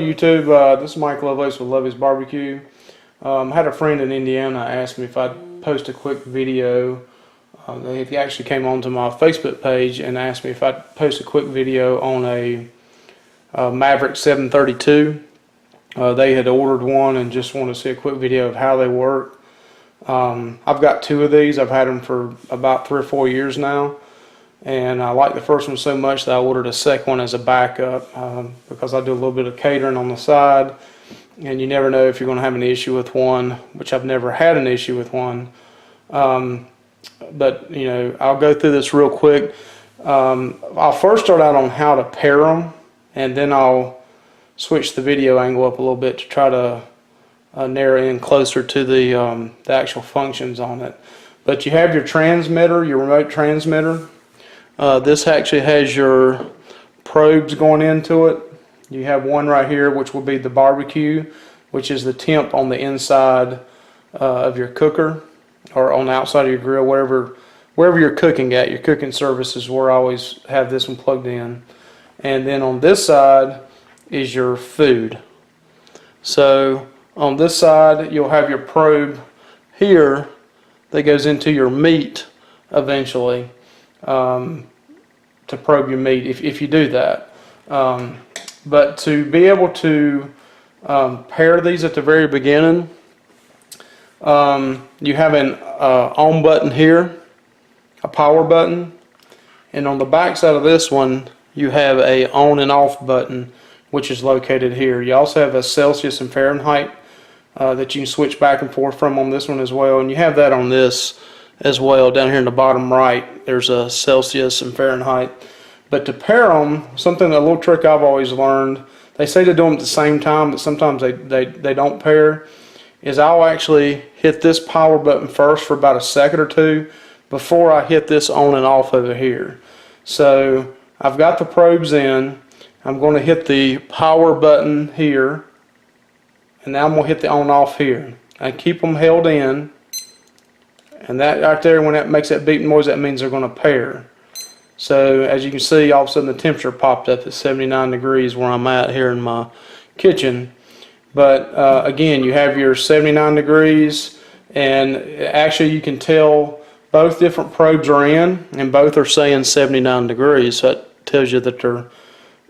YouTube, this is Mike Lovelace with Lovey's Barbecue. I had a friend in Indiana ask me if I'd post a quick video. He actually came onto my Facebook page and asked me if I'd post a quick video on a Maverick 732. They had ordered one and just wanted to see a quick video of how they work. I've got two of these. I've had them for about 3 or 4 years now. And I like the first one so much that I ordered a second one as a backup because I do a little bit of catering on the side, and you never know if you're going to have an issue with one, which I've never had an issue with one. But you know, I'll go through this real quick. I'll first start out on how to pair them, and then I'll switch the video angle up a little bit to try to narrow in closer to the actual functions on it. But you have your transmitter, your remote transmitter. This actually has your probes going into it. You have one right here, which will be the barbecue, which is the temp on the inside of your cooker, or on the outside of your grill, wherever you're cooking at. Your cooking service is where I always have this one plugged in. And then on this side is your food. So on this side you'll have your probe here that goes into your meat eventually. To probe your meat if you do that. But to be able to pair these at the very beginning, you have an on button here, a power button, and on the back side of this one you have a on and off button, which is located here. You also have a Celsius and Fahrenheit that you can switch back and forth from on this one as well, and you have that on this as well. Down here in the bottom right there's a Celsius and Fahrenheit. But to pair them, a little trick I've always learned, they say to do them at the same time, but sometimes they don't pair, is I'll actually hit this power button first for about a second or two before I hit this on and off over here. So I've got the probes in, I'm going to hit the power button here, and now I'm going to hit the on off here. I keep them held in, and that right there, when that makes that beeping noise, that means they're going to pair. So as you can see, all of a sudden the temperature popped up at 79 degrees where I'm at here in my kitchen. But again, you have your 79 degrees, and actually you can tell both different probes are in, and both are saying 79 degrees. So that tells you that they're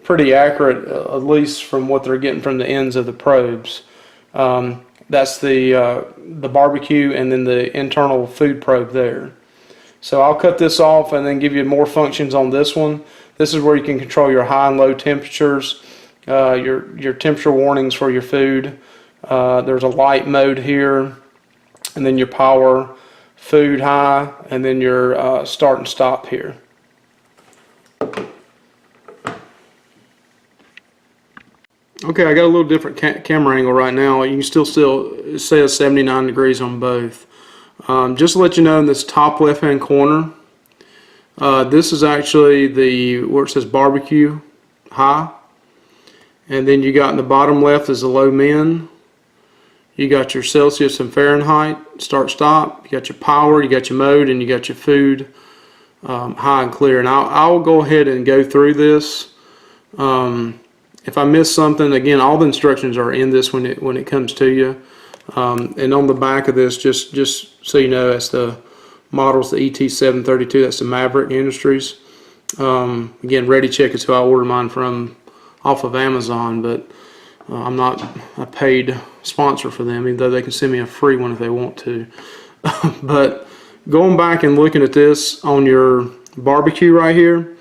pretty accurate, at least from what they're getting from the ends of the probes. That's the barbecue, and then the internal food probe there. So I'll cut this off and then give you more functions on this one. This is where you can control your high and low temperatures, your temperature warnings for your food. There's a light mode here, and then your power, food high, and then your start and stop here. Okay, I got a little different camera angle right now. You can still say 79 degrees on both. Just to let you know, in this top left hand corner, this is actually where it says barbecue high, and then you got in the bottom left is the low min. You got your Celsius and Fahrenheit start stop, you got your power, you got your mode, and you got your food high and clear. And I'll go ahead and go through this. If I miss something, again, all the instructions are in this when it comes to you. And on the back of this, just so you know, that's the models, the ET732, that's the Maverick Industries. Again, Ready Check is who I ordered mine from off of Amazon, but I'm not a paid sponsor for them, even though they can send me a free one if they want to. But going back and looking at this on your barbecue right here,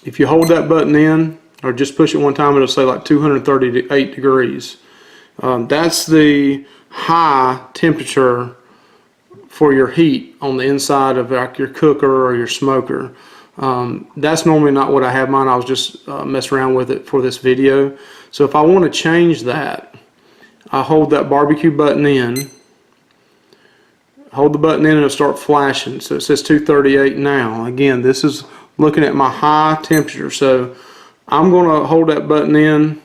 if you hold that button in, or just push it one time, it'll say like 238 degrees. That's the high temperature for your heat on the inside of like your cooker or your smoker. That's normally not what I have mine. I was just messing around with it for this video. So if I want to change that, I hold that barbecue button in, hold the button in, and it'll start flashing. So it says 238 now. Again, this is looking at my high temperature. So I'm going to hold that button in.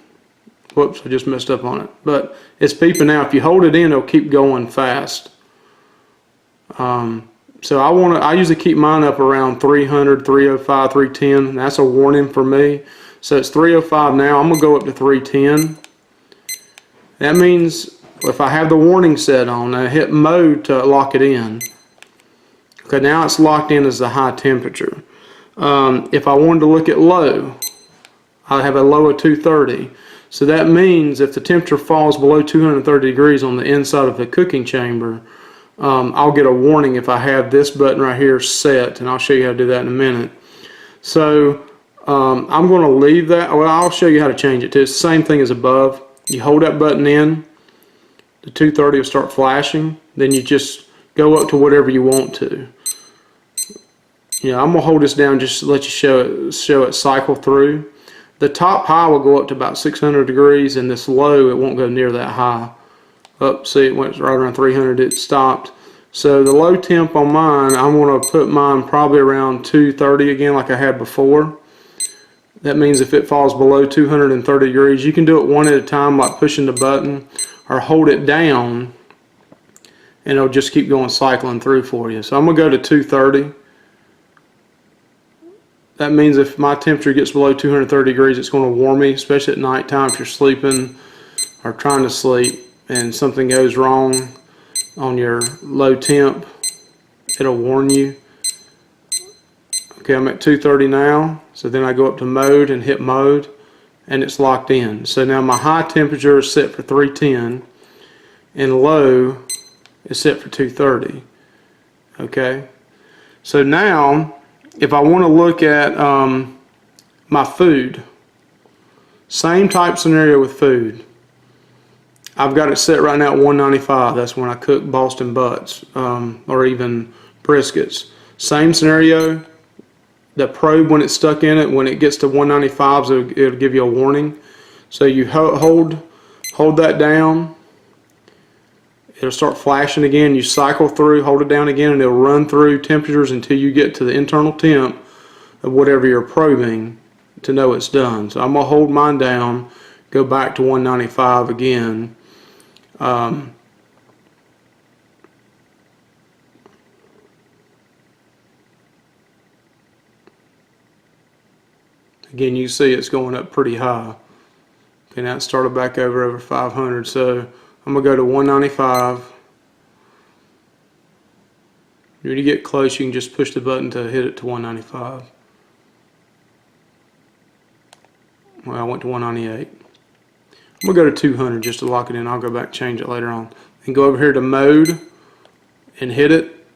Whoops, I just messed up on it. But it's beeping now. If you hold it in, it'll keep going fast. So I usually keep mine up around 300, 305, 310. That's a warning for me. So it's 305 now. I'm going to go up to 310. That means if I have the warning set on, I hit mode to lock it in. Okay, now it's locked in as the high temperature. If I wanted to look at low, I have a low of 230. So that means if the temperature falls below 230 degrees on the inside of the cooking chamber, I'll get a warning if I have this button right here set, and I'll show you how to do that in a minute. So I'm going to leave that. Well, I'll show you how to change it too. It's the same thing as above. You hold that button in, the 230 will start flashing, then you just go up to whatever you want to. You know, I'm going to hold this down just to let you show it cycle through. The top high will go up to about 600 degrees, and this low, it won't go near that high. Up, see, it went right around 300, it stopped. So the low temp on mine, I'm going to put mine probably around 230 again like I had before. That means if it falls below 230 degrees, you can do it one at a time, like pushing the button, or hold it down, and it'll just keep going cycling through for you. So I'm going to go to 230. That means if my temperature gets below 230 degrees, it's going to warn me, especially at nighttime if you're sleeping or trying to sleep and something goes wrong on your low temp, it'll warn you. Okay, I'm at 230 now, so then I go up to mode and hit mode, and it's locked in. So now my high temperature is set for 310 and low is set for 230. Okay, so now if I want to look at my food, same type scenario with food. I've got it set right now at 195. That's when I cook Boston butts or even briskets. Same scenario. The probe, when it's stuck in it, when it gets to 195, it'll give you a warning. So you hold that down. It'll start flashing again. You cycle through, hold it down again, and it'll run through temperatures until you get to the internal temp of whatever you're probing to know it's done. So I'm going to hold mine down, go back to 195 again. Again, you see it's going up pretty high. Okay, now it started back over 500. So I'm going to go to 195. When you get close, you can just push the button to hit it to 195. Well, I went to 198. I'm going to go to 200 just to lock it in. I'll go back and change it later on. And go over here to mode and hit it.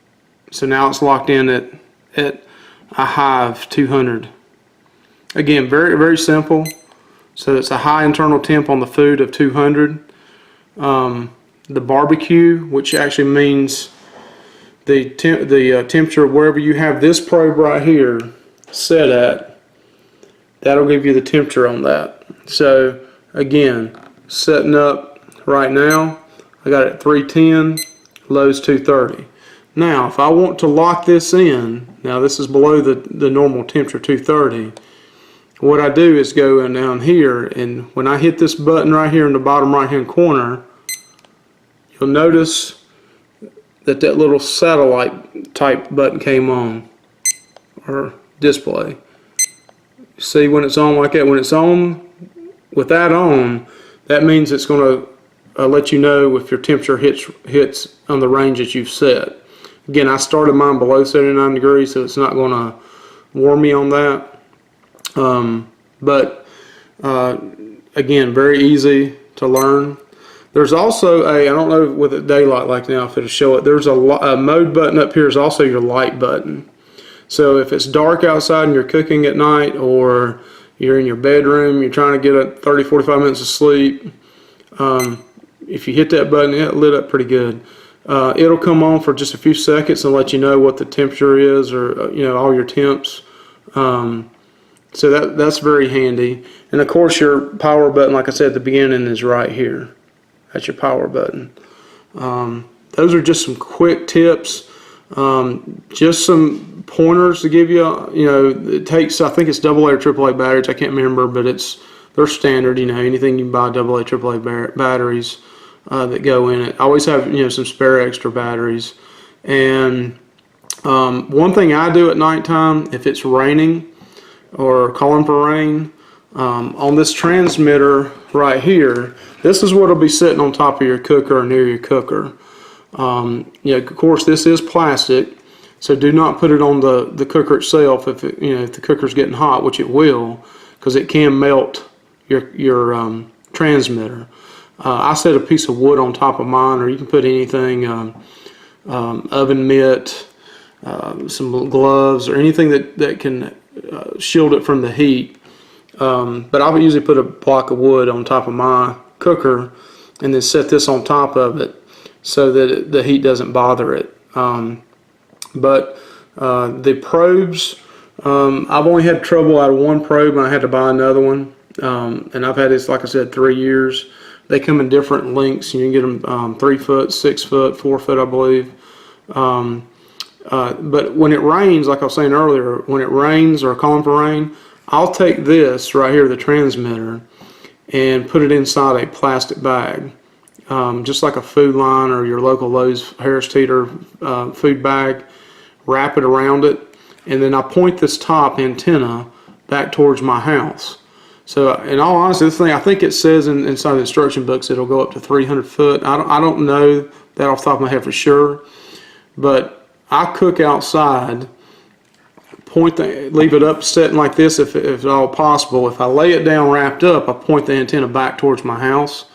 So now it's locked in at a high of 200. Again, very, very simple. So it's a high internal temp on the food of 200. The barbecue, which actually means the temperature wherever you have this probe right here set at, that'll give you the temperature on that. So again, setting up right now, I got it at 310, low's 230. Now if I want to lock this in, now this is below the normal temperature 230, what I do is go in down here, and when I hit this button right here in the bottom right hand corner, you'll notice that that little satellite type button came on, or display. See when it's on like that? When it's on with that on, that means it's going to let you know if your temperature hits on the range that you've set. Again, I started mine below 79 degrees, so it's not going to warn me on that. Again, very easy to learn. There's also I don't know with a daylight like now if it'll show it, there's a mode button up here is also your light button. So if it's dark outside and you're cooking at night, or you're in your bedroom, you're trying to get 30-45 minutes of sleep, if you hit that button, it lit up pretty good. It'll come on for just a few seconds and let you know what the temperature is, or all your temps. So that's very handy. And of course your power button, like I said at the beginning, is right here. That's your power button. Those are just some quick tips, just some pointers to give you. It takes, I think it's AA or AAA batteries, I can't remember, but they're standard. Anything you can buy AA, AAA batteries that go in it. I always have some spare extra batteries. And one thing I do at nighttime, if it's raining or calling for rain, On this transmitter right here, this is what will be sitting on top of your cooker or near your cooker. Of course, this is plastic, so do not put it on the cooker itself if if the cooker's getting hot, which it will, because it can melt your transmitter. I set a piece of wood on top of mine, or you can put anything, oven mitt, some gloves, or anything that can shield it from the heat. But I would usually put a block of wood on top of my cooker and then set this on top of it so that the heat doesn't bother it. But the probes, I've only had trouble out of one probe and I had to buy another one. And I've had this, like I said, 3 years. They come in different lengths. You can get them 3 foot, 6 foot, 4 foot, I believe. But when it rains, like I was saying earlier, when it rains or calling for rain, I'll take this right here, the transmitter, and put it inside a plastic bag, just like a Food Line or your local Lowe's Harris Teeter food bag. Wrap it around it, and then I point this top antenna back towards my house. So in all honesty, this thing, I think it says inside the instruction books it'll go up to 300 foot. I don't know that off the top of my head for sure, but I cook outside, leave it up setting like this if at all possible. If I lay it down wrapped up, I point the antenna back towards my house,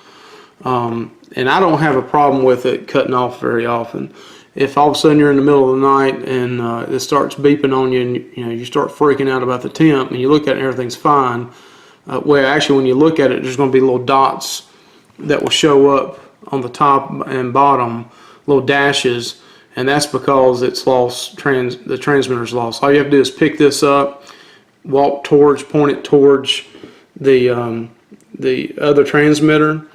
and I don't have a problem with it cutting off very often. If all of a sudden you're in the middle of the night and it starts beeping on you, and you start freaking out about the temp, and you look at it and everything's fine, well, actually when you look at it, there's going to be little dots that will show up on the top and bottom, little dashes, and that's because it's lost, the transmitter's lost. All you have to do is pick this up, point it towards the other transmitter,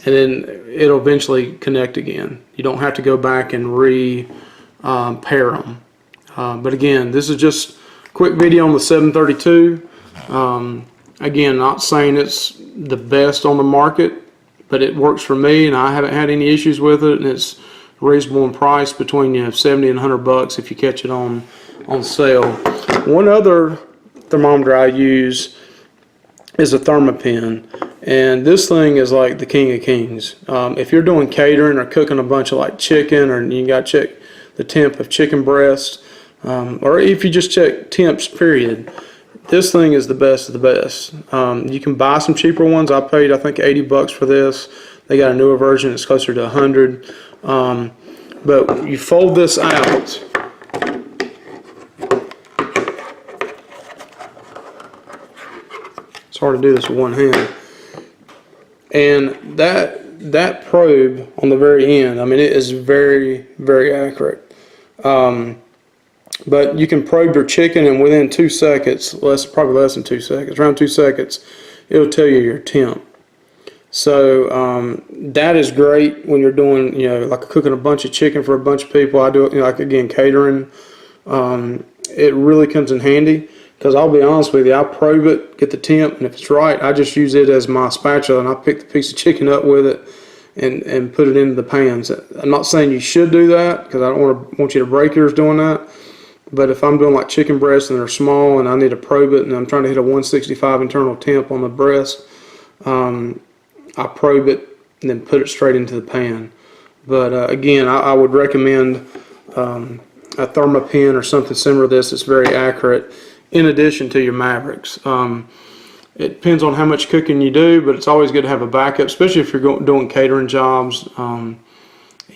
and then it'll eventually connect again. You don't have to go back and pair them. But again, this is just a quick video on the 732. Again, not saying it's the best on the market, but it works for me, and I haven't had any issues with it, and it's reasonable in price, between 70 and 100 bucks if you catch it on sale. One other thermometer I use is a Thermapen, and this thing is like the king of kings. If you're doing catering or cooking a bunch of like chicken, or you got to check the temp of chicken breast, or if you just check temps period, this thing is the best of the best. You can buy some cheaper ones. I paid, I think, 80 bucks for this. They got a newer version. It's closer to 100. But you fold this out. It's hard to do this with one hand. And that probe on the very end, I mean, it is very, very accurate. But you can probe your chicken, and within 2 seconds, probably less than 2 seconds, around 2 seconds, it'll tell you your temp. So that is great when you're doing, like cooking a bunch of chicken for a bunch of people. I do it, like, again, catering. It really comes in handy, because I'll be honest with you, I probe it, get the temp, and if it's right, I just use it as my spatula, and I pick the piece of chicken up with it and put it into the pans. I'm not saying you should do that, because I don't want you to break yours doing that. But if I'm doing like chicken breasts and they're small and I need to probe it and I'm trying to hit a 165 internal temp on the breast, I probe it and then put it straight into the pan. But again, I would recommend a Thermapen or something similar to this that's very accurate, in addition to your Mavericks. It depends on how much cooking you do, but it's always good to have a backup, especially if you're doing catering jobs.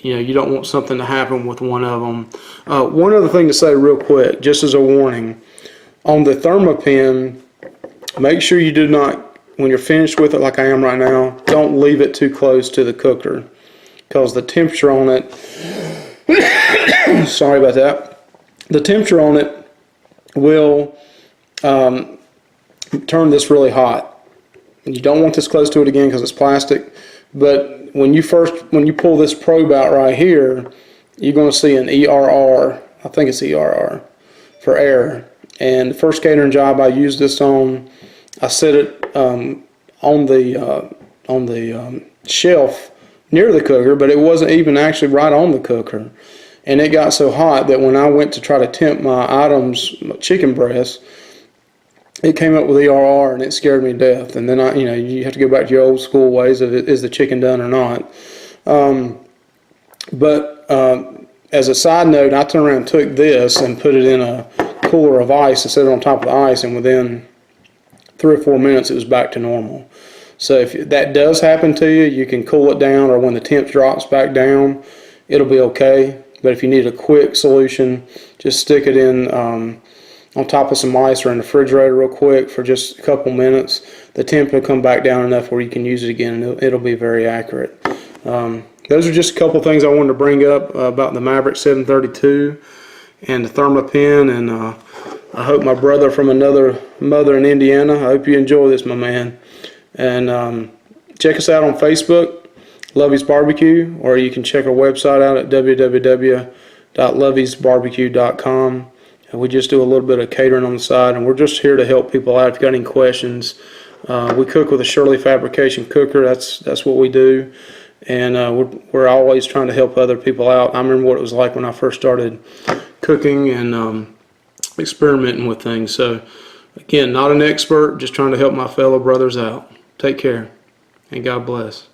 You don't want something to happen with one of them. One other thing to say real quick, just as a warning, on the Thermapen, make sure you do not, when you're finished with it like I am right now, don't leave it too close to the cooker, because the temperature on it, sorry about that, the temperature on it will turn this really hot. You don't want this close to it again because it's plastic, but when you pull this probe out right here, you're going to see an ERR. I think it's ERR for error. And the first catering job I used this on, I set it on the shelf near the cooker, but it wasn't even actually right on the cooker. And it got so hot that when I went to try to temp my items, my chicken breast, it came up with ERR and it scared me to death. And then you have to go back to your old school ways of is the chicken done or not. As a side note, I turned around and took this and put it in a cooler of ice and set it on top of the ice, and within 3 or 4 minutes it was back to normal. So if that does happen to you, you can cool it down, or when the temp drops back down, it'll be okay. But if you need a quick solution, just stick it in on top of some ice or in the refrigerator real quick for just a couple minutes. The temp will come back down enough where you can use it again, and it'll be very accurate. Those are just a couple things I wanted to bring up about the Maverick 732 and the Thermapen, and I hope my brother from another mother in Indiana, I hope you enjoy this, my man. And check us out on Facebook, Lovey's Barbecue, or you can check our website out at www.loveysbarbecue.com. And we just do a little bit of catering on the side, and we're just here to help people out if you've got any questions. We cook with a Shirley fabrication cooker. That's what we do. And we're always trying to help other people out. I remember what it was like when I first started cooking and experimenting with things. So again, not an expert, just trying to help my fellow brothers out. Take care, and God bless.